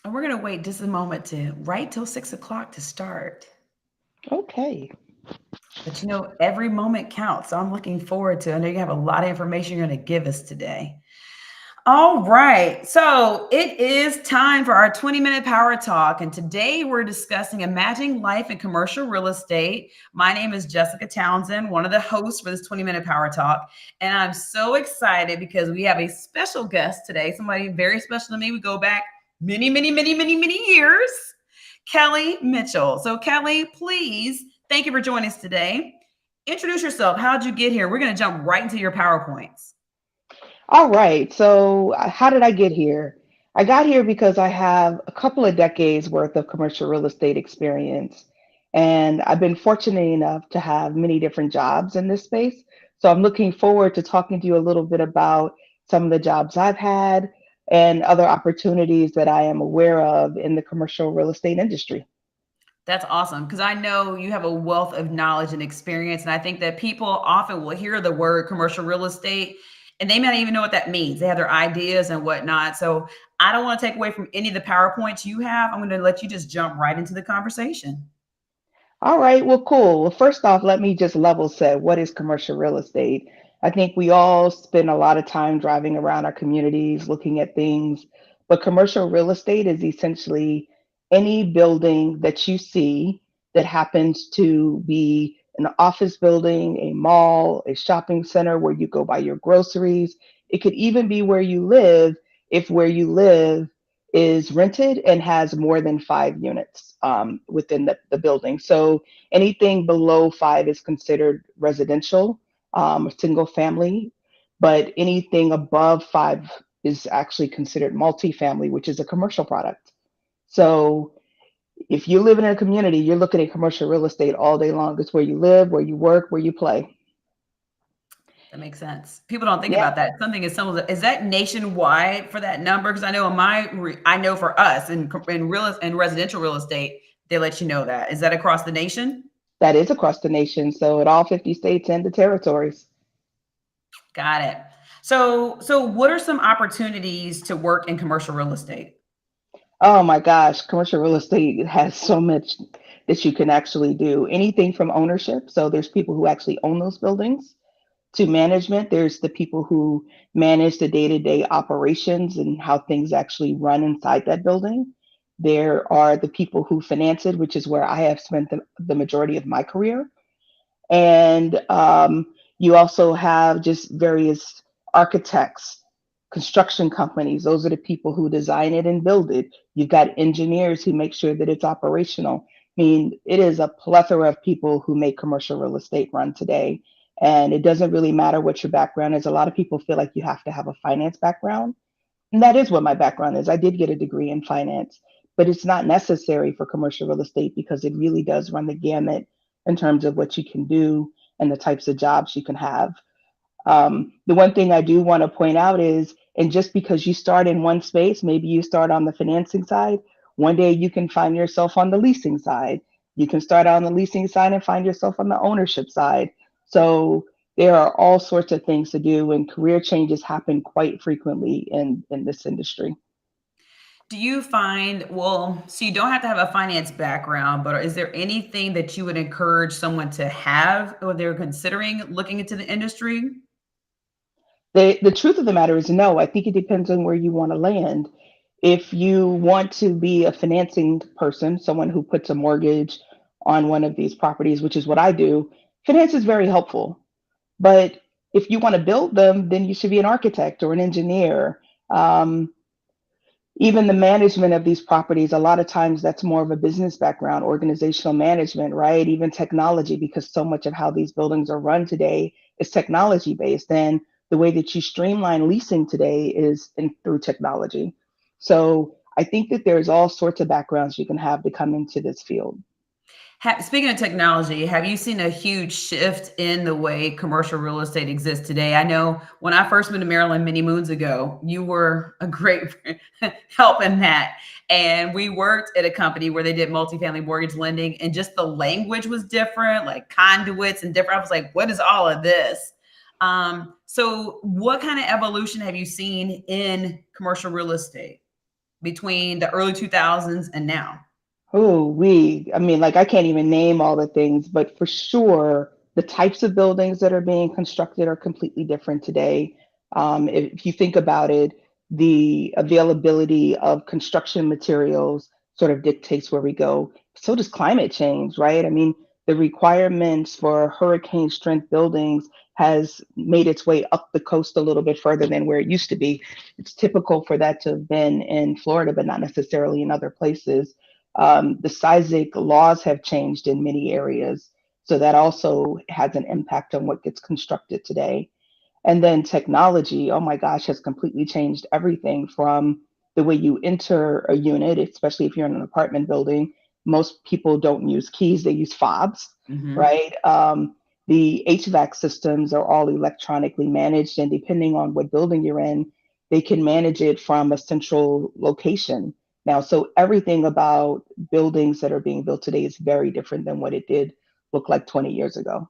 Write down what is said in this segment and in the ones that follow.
And we're going to wait just a moment to right till 6 o'clock to start. Okay. But every moment counts. So I'm looking forward to it. I know you have a lot of information you're going to give us today. All right. So it is time for our 20-minute power talk. And today we're discussing imagining life in commercial real estate. My name is Jessica Townsend, one of the hosts for this 20-minute power talk. And I'm so excited because we have a special guest today, somebody very special to me. We go back many, many, many, many, many years. Kelly Mitchell. So, Kelly, please, thank you for joining us today. Introduce yourself. How'd you get here? We're going to jump right into your PowerPoints. All right. So, how did I get here? I got here because I have a couple of decades worth of commercial real estate experience. And I've been fortunate enough to have many different jobs in this space. So, I'm looking forward to talking to you a little bit about some of the jobs I've had and other opportunities that I am aware of in the commercial real estate industry. That's awesome because I know you have a wealth of knowledge and experience. And I think that people often will hear the word commercial real estate and they may not even know what that means. They have their ideas and whatnot. So I don't want to take away from any of the PowerPoints you have. I'm going to let you just jump right into the conversation. All right, well, cool. Well, first off, let me just level set. What is commercial real estate? I think we all spend a lot of time driving around our communities looking at things, but commercial real estate is essentially any building that you see that happens to be an office building, a mall, a shopping center where you go buy your groceries. It could even be where you live if where you live is rented and has more than 5 units within the building. So anything below five is considered residential, single family, but anything above five is actually considered multifamily, which is a commercial product. So if you live in a community, you're looking at commercial real estate all day long. It's where you live, where you work, where you play. That makes sense. People don't think Yeah, about that. Something is similar. Is that nationwide for that number? Because I know I know for us in residential real estate, they let you know that. Is that across the nation? that is across the nation. So at all 50 states and the territories. Got it. So what are some opportunities to work in commercial real estate? Oh my gosh, commercial real estate has so much that you can actually do. Anything from ownership. So there's people who actually own those buildings to management. There's the people who manage the day-to-day operations and how things actually run inside that building. There are the people who finance it, which is where I have spent the majority of my career. And you also have just various architects, construction companies. Those are the people who design it and build it. You've got engineers who make sure that it's operational. I mean, it is a plethora of people who make commercial real estate run today. And it doesn't really matter what your background is. A lot of people feel like you have to have a finance background. And that is what my background is. I did get a degree in finance, but it's not necessary for commercial real estate because it really does run the gamut in terms of what you can do and the types of jobs you can have. The one thing I do want to point out is, and just because you start in one space, maybe you start on the financing side, one day you can find yourself on the leasing side. You can start on the leasing side and find yourself on the ownership side. So there are all sorts of things to do, and career changes happen quite frequently in this industry. Do you find, well, so you don't have to have a finance background, but is there anything that you would encourage someone to have or they're considering looking into the industry? The truth of the matter is no. I think it depends on where you want to land. If you want to be a financing person, someone who puts a mortgage on one of these properties, which is what I do, finance is very helpful. But if you want to build them, then you should be an architect or an engineer. Even the management of these properties, a lot of times that's more of a business background, organizational management, right? Even technology, because so much of how these buildings are run today is technology based. And the way that you streamline leasing today is through technology. So I think that there's all sorts of backgrounds you can have to come into this field. Speaking of technology, have you seen a huge shift in the way commercial real estate exists today? I know when I first moved to Maryland many moons ago, you were a great help in that. And we worked at a company where they did multifamily mortgage lending, and just the language was different, like conduits and different. I was like, what is all of this? So, what kind of evolution have you seen in commercial real estate? between the early 2000s and now? Oh, I mean, like I can't even name all the things, but for sure, the types of buildings that are being constructed are completely different today. If you think about it, the availability of construction materials sort of dictates where we go. So does climate change, right? I mean, the requirements for hurricane strength buildings has made its way up the coast a little bit further than where it used to be. It's typical for that to have been in Florida, but not necessarily in other places. The seismic laws have changed in many areas, so that also has an impact on what gets constructed today. And then technology, oh my gosh, has completely changed everything from the way you enter a unit, especially if you're in an apartment building. Most people don't use keys, they use fobs, Hmm. right? The HVAC systems are all electronically managed, and depending on what building you're in, they can manage it from a central location. Now, so everything about buildings that are being built today is very different than what it did look like 20 years ago.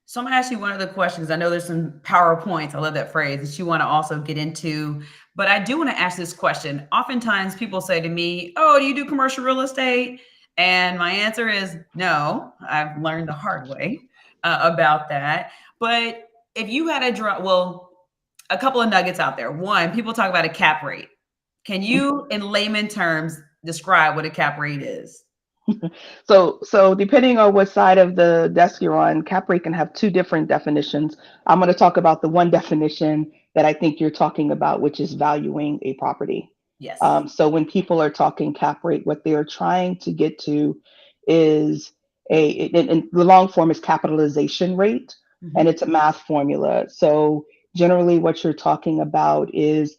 So I'm gonna ask you one of the questions. I know there's some PowerPoints. I love that phrase that you want to also get into, but I do want to ask this question. Oftentimes people say to me, "Oh, do you do commercial real estate?" And my answer is no. I've learned the hard way about that. But if you had a draw, well, a couple of nuggets out there. One, people talk about a cap rate. Can you, in layman terms, describe what a cap rate is? So depending on what side of the desk you're on, cap rate can have two different definitions. I'm going to talk about the one definition that I think you're talking about, which is valuing a property. Yes. So when people are talking cap rate, what they are trying to get to is and the long form is capitalization rate, and Hmm. it's a math formula. So generally, what you're talking about is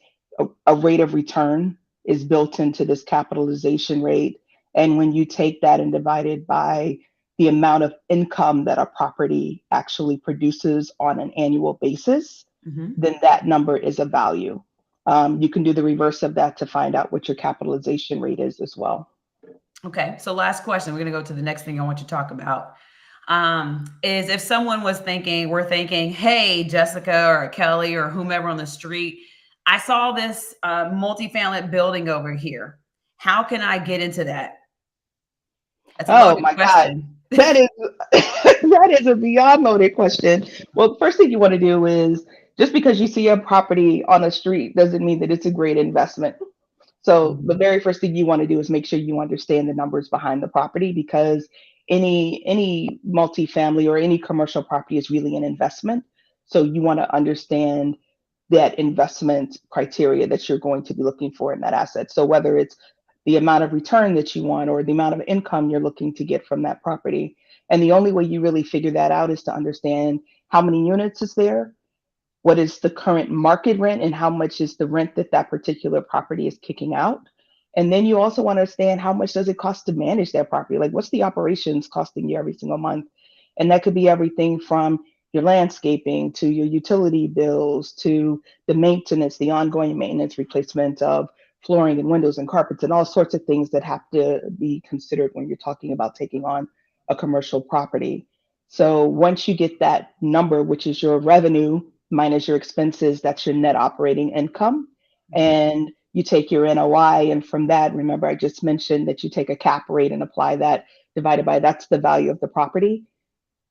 a rate of return is built into this capitalization rate, and when you take that and divide it by the amount of income that a property actually produces on an annual basis, Hmm. then that number is a value. You can do the reverse of that to find out what your capitalization rate is as well. Okay, so last question. We're going to go to the next thing I want you to talk about. Is if someone was thinking, we're thinking, hey, Jessica or Kelly or whomever on the street, I saw this multifamily building over here. How can I get into that? That's a Oh loaded my God. question. That is that is a beyond loaded question. Well, the first thing you want to do is just because you see a property on a street doesn't mean that it's a great investment. So the Mhm. very first thing you want to do is make sure you understand the numbers behind the property, because any multifamily or any commercial property is really an investment. So you want to understand that investment criteria that you're going to be looking for in that asset. So whether it's the amount of return that you want or the amount of income you're looking to get from that property. And the only way you really figure that out is to understand how many units is there, what is the current market rent, and how much is the rent that that particular property is kicking out. And then you also want to understand how much does it cost to manage that property, like what's the operations costing you every single month. And that could be everything from your landscaping to your utility bills to the maintenance, the ongoing maintenance, replacement of flooring and windows and carpets and all sorts of things that have to be considered when you're talking about taking on a commercial property. So once you get that number, which is your revenue minus your expenses, that's your net operating income. Mhm. And you take your NOI. And from that, remember, I just mentioned that you take a cap rate and apply that divided by that's the value of the property.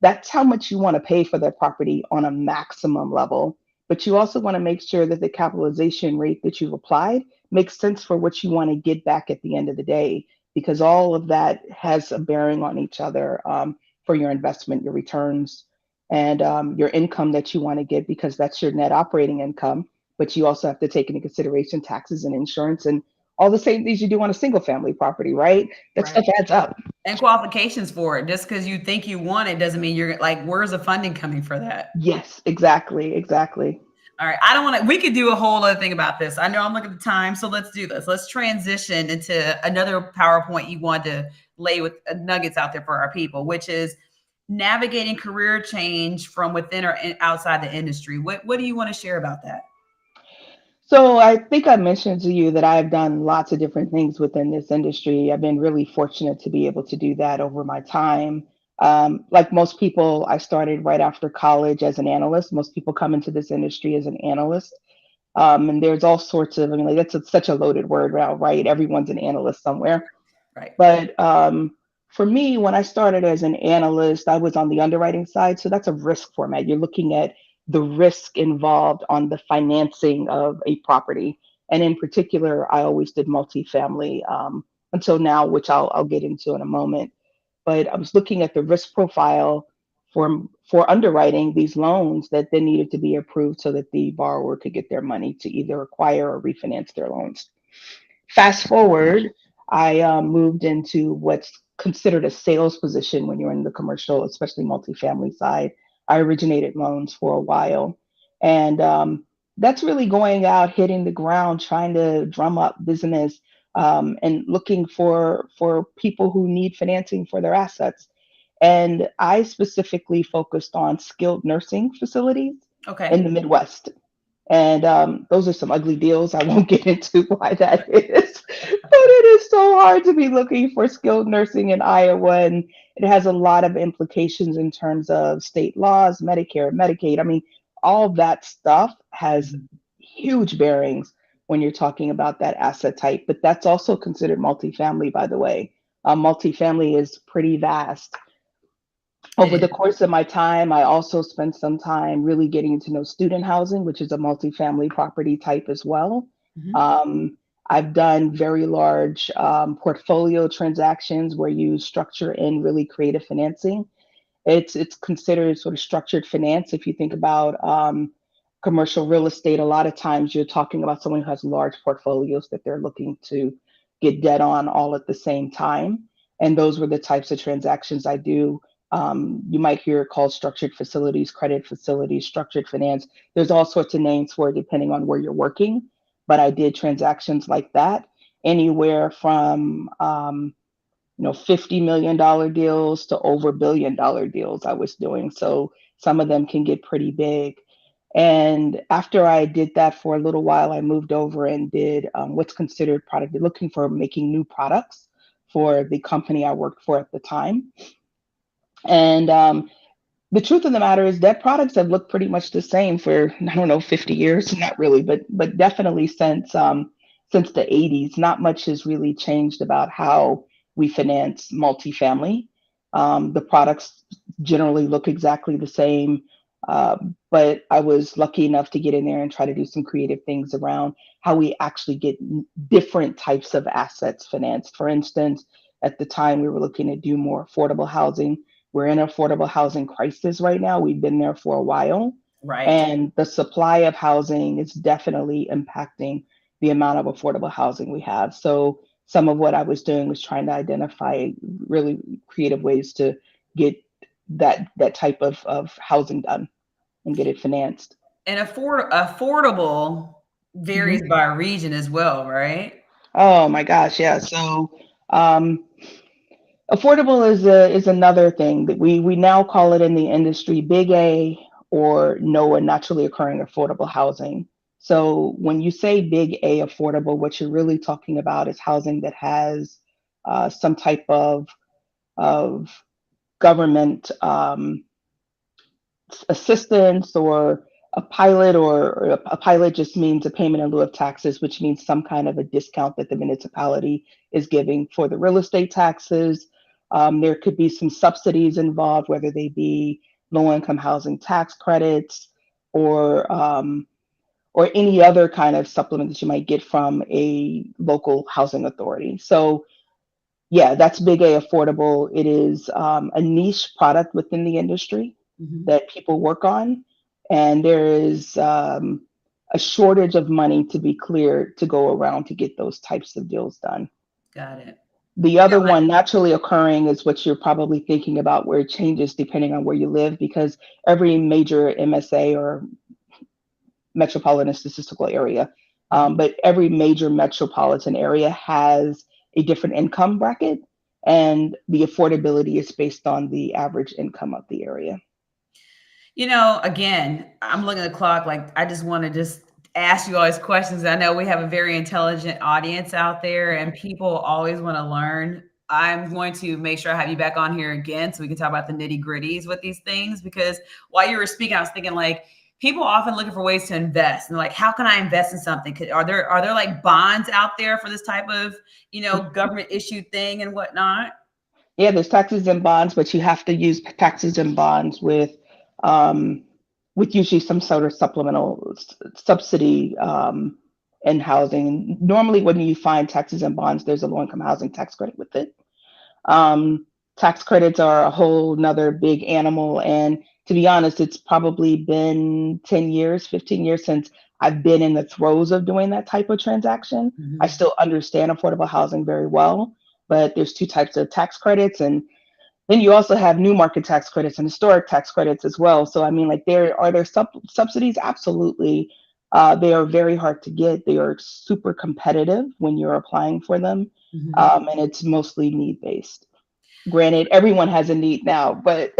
That's how much you want to pay for that property on a maximum level. But you also want to make sure that the capitalization rate that you've applied makes sense for what you want to get back at the end of the day, because all of that has a bearing on each other, for your investment, your returns, and your income that you want to get, because that's your net operating income. But you also have to take into consideration taxes and insurance and all the same things you do on a single family property, right? That Right. stuff adds up. And qualifications for it. Just because you think you want it doesn't mean you're like, where's the funding coming for that? Yes, exactly, exactly. All right. I don't want to, we could do a whole other thing about this. I know I'm looking at the time. So let's do this. Let's transition into another PowerPoint you want to lay with nuggets out there for our people, which is navigating career change from within or outside the industry. What do you want to share about that? So I think I mentioned to you that I've done lots of different things within this industry. I've been really fortunate to be able to do that over my time. Like most people, I started right after college as an analyst. Most people come into this industry as an analyst. And there's all sorts of, I mean, like such a loaded word now, right? Everyone's an analyst somewhere. Right. But for me, when I started as an analyst, I was on the underwriting side. So that's a risk format. You're looking at the risk involved on the financing of a property. And in particular, I always did multifamily until now, which I'll get into in a moment. But I was looking at the risk profile for underwriting these loans that then needed to be approved so that the borrower could get their money to either acquire or refinance their loans. Fast forward, I moved into what's considered a sales position when you're in the commercial, especially multifamily side. I originated loans for a while. And that's really going out, hitting the ground, trying to drum up business and looking for people who need financing for their assets. And I specifically focused on skilled nursing facilities in Okay. the Midwest. And those are some ugly deals. I won't get into why that is, but it is so hard to be looking for skilled nursing in Iowa. And it has a lot of implications in terms of state laws, Medicare, Medicaid. I mean, all that stuff has Mhm. huge bearings when you're talking about that asset type. But that's also considered multifamily, by the way. Multifamily is pretty vast. It Over the is. course of my time, I also spent some time really getting to know student housing, which is a multifamily property type as well. Mhm. Um, I've done very large portfolio transactions where you structure in really creative financing. It's considered sort of structured finance. If you think about commercial real estate, a lot of times you're talking about someone who has large portfolios that they're looking to get debt on all at the same time. And those were the types of transactions I do. You might hear it called structured facilities, credit facilities, structured finance. There's all sorts of names for it depending on where you're working. But I did transactions like that, anywhere from $50 million deals to over $1 billion deals I was doing. So some of them can get pretty big. And after I did that for a little while, I moved over and did what's considered product, looking for making new products for the company I worked for at the time. And the truth of the matter is that products have looked pretty much the same for, I don't know, 50 years. Not really, but definitely since the 80s. Not much has really changed about how we finance multifamily. The products generally look exactly the same. But I was lucky enough to get in there and try to do some creative things around how we actually get different types of assets financed. For instance, at the time we were looking to do more affordable housing. We're in an affordable housing crisis right now. We've been there for a while. Right. And the supply of housing is definitely impacting the amount of affordable housing we have. So some of what I was doing was trying to identify really creative ways to get that type of housing done and get it financed. And affordable Mhm. varies by region as well, right? Oh my gosh, yeah. So um, affordable is another thing that we now call it in the industry big A or NOAA, naturally occurring affordable housing. So when you say big A affordable, what you're really talking about is housing that has some type of government assistance or a pilot, or a pilot just means a payment in lieu of taxes, which means some kind of a discount that the municipality is giving for the real estate taxes. There could be some subsidies involved, whether they be low income housing tax credits or any other kind of supplement that you might get from a local housing authority. So yeah, that's big A affordable. It is a niche product within the industry Mhm. that people work on, and there is a shortage of money, to be clear, to go around to get those types of deals done. Got it. The You know, other one naturally occurring is what you're probably thinking about, where it changes depending on where you live, because every major MSA or metropolitan statistical area, mhm. but every major metropolitan area has a different income bracket, and the affordability is based on the average income of the area. Again, I'm looking at the clock. Like, I just want to just ask you all these questions. I know we have a very intelligent audience out there, and people always want to learn. I'm going to make sure I have you back on here again so we can talk about the nitty gritties with these things. Because while you were speaking, I was thinking like people often looking for ways to invest and like, how can I invest in something? Are there like bonds out there for this type of, government issued thing and whatnot? Yeah, there's taxes and bonds, but you have to use taxes and bonds um, with usually some sort of supplemental subsidy in housing. Normally, when you find taxes and bonds, there's a low-income housing tax credit with it. Um, Tax credits are a whole nother big animal. And to be honest, it's probably been 10 years, 15 years since I've been in the throes of doing that type of transaction. I Mhm. still understand affordable housing very well, but there's two types of tax credits. And then you also have new market tax credits and historic tax credits as well. So, I mean, like, there subsidies? Absolutely. They are very hard to get. They are super competitive when you're applying for them. Mhm. And it's mostly need based. Granted, everyone has a need now, but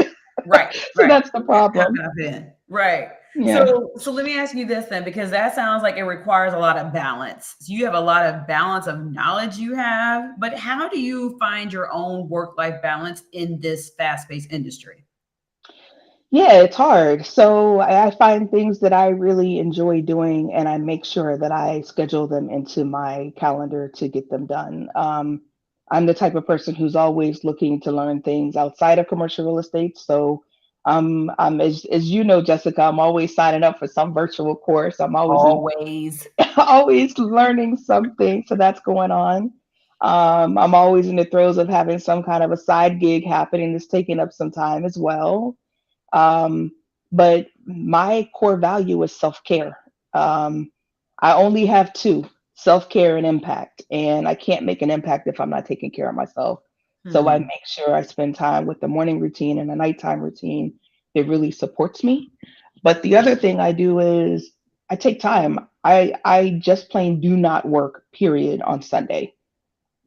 Right, so right. that's the You have problem. to have in. Right. Yeah. So let me ask you this then, because that sounds like it requires a lot of balance. So you have a lot of balance of knowledge you have, but how do you find your own work-life balance in this fast-paced industry? Yeah, it's hard. So I find things that I really enjoy doing, and I make sure that I schedule them into my calendar to get them done. I'm the type of person who's always looking to learn things outside of commercial real estate. So as you know, Jessica, I'm always signing up for some virtual course. I'm always Always. always learning something. So that's going on. I'm always in the throes of having some kind of a side gig happening that's taking up some time as well. Um, but my core value is self care. Um, I only have two: self care and impact. And I can't make an impact if I'm not taking care of myself. So I Hmm. make sure I spend time with the morning routine and the nighttime routine. It really supports me. But the other thing I do is I take time. I just plain do not work, period, on Sunday.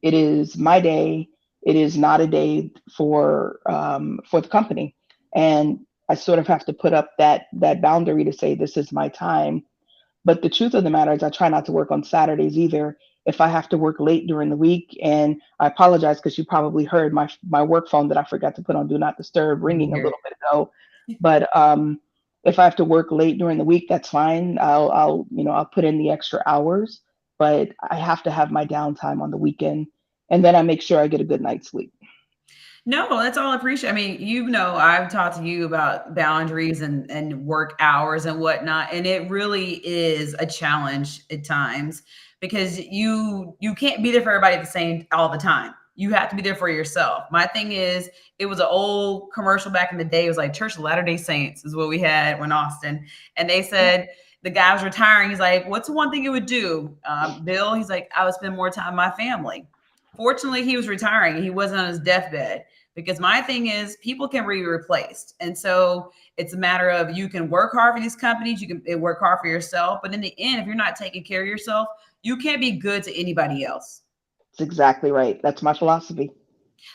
It is my day. It is not a day for the company, and I sort of have to put up that boundary to say this is my time. But the truth of the matter is, I try not to work on Saturdays either. If I have to work late during the week, and I apologize because you probably heard my work phone that I forgot to put on Do Not Disturb I can ringing a hear little bit ago. But if I have to work late during the week, that's fine. I'll put in the extra hours, but I have to have my downtime on the weekend, and then I make sure I get a good night's sleep. No, that's all I appreciate. I mean, I've talked to you about boundaries and work hours and whatnot, and it really is a challenge at times because you can't be there for everybody at the same all the time. You have to be there for yourself. My thing is, it was an old commercial back in the day. It was like Church of Latter Day Saints is what we had when Austin, and they said the guy was retiring. He's like, "What's the one thing you would do, Bill?" He's like, "I would spend more time with my family." Fortunately, he was retiring. He wasn't on his deathbed because my thing is people can be replaced. And so it's a matter of you can work hard for these companies, you can work hard for yourself. But in the end, if you're not taking care of yourself, you can't be good to anybody else. That's exactly right. That's my philosophy.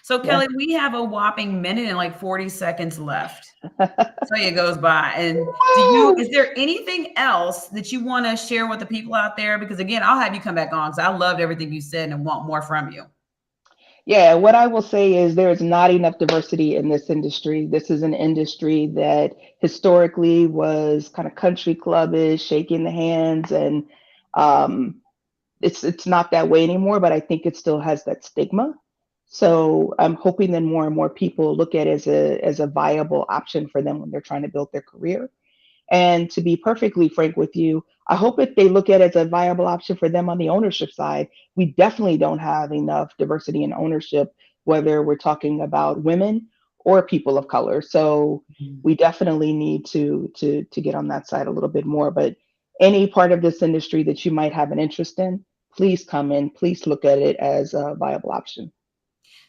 So Yeah. Kelly, we have a whopping minute and like 40 seconds left. So it goes by. And is there anything else that you want to share with the people out there? Because again, I'll have you come back on because I loved everything you said and want more from you. Yeah, what I will say is there is not enough diversity in this industry. This is an industry that historically was kind of country clubbish, shaking the hands, and um, it's not that way anymore. But I think it still has that stigma. So I'm hoping that more and more people look at it as a viable option for them when they're trying to build their career. And to be perfectly frank with you, I hope that they look at it as a viable option for them on the ownership side. We definitely don't have enough diversity in ownership, whether we're talking about women or people of color. So we definitely need to get on that side a little bit more. But any part of this industry that you might have an interest in, please come in. Please look at it as a viable option.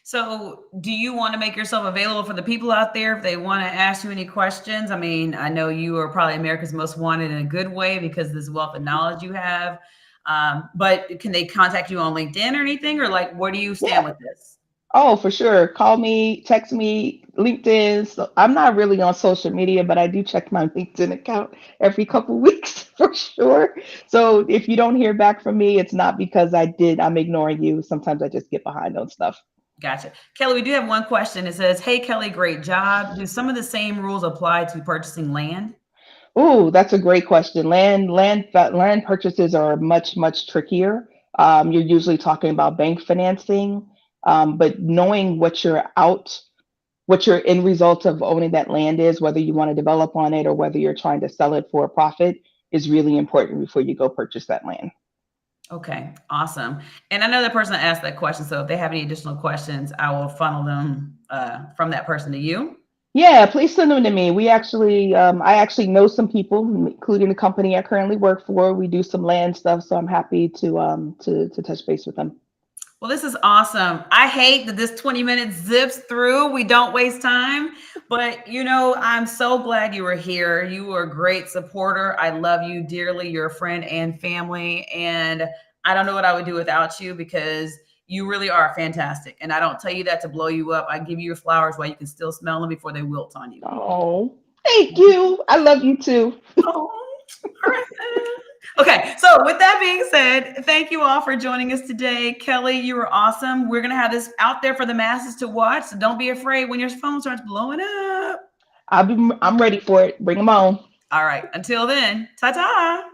So, do you want to make yourself available for the people out there if they want to ask you any questions? I mean, I know you are probably America's most wanted in a good way because of this wealth of knowledge you have. But can they contact you on LinkedIn or anything, or like, where do you stand Yeah. with this? Oh, for sure. Call me, text me, LinkedIn. So I'm not really on social media, but I do check my LinkedIn account every couple weeks for sure. So if you don't hear back from me, it's not because I'm ignoring you. Sometimes I just get behind on stuff. Gotcha. Kelly, we do have one question. It says, "Hey, Kelly, great job. Do some of the same rules apply to purchasing land?" Oh, that's a great question. Land purchases are much trickier. You're usually talking about bank financing, but knowing what your end result of owning that land is, whether you want to develop on it or whether you're trying to sell it for a profit, is really important before you go purchase that land. Okay, awesome. And I know the person that asked that question, so if they have any additional questions, I will funnel them from that person to you. Yeah, please send them to me. I actually know some people, including the company I currently work for. We do some land stuff, so I'm happy to touch base with them. Well, this is awesome. I hate that this 20 minutes zips through. We don't waste time. But, I'm so glad you were here. You were a great supporter. I love you dearly. You're a friend and family. And I don't know what I would do without you because you really are fantastic. And I don't tell you that to blow you up. I give you your flowers while you can still smell them before they wilt on you. Oh, thank you. I love you too. Oh, all right. Okay, so with that being said, thank you all for joining us today. Kelly, you were awesome. We're going to have this out there for the masses to watch. So don't be afraid when your phone starts blowing up. I'm ready for it. Bring them on. All right, until then, ta ta.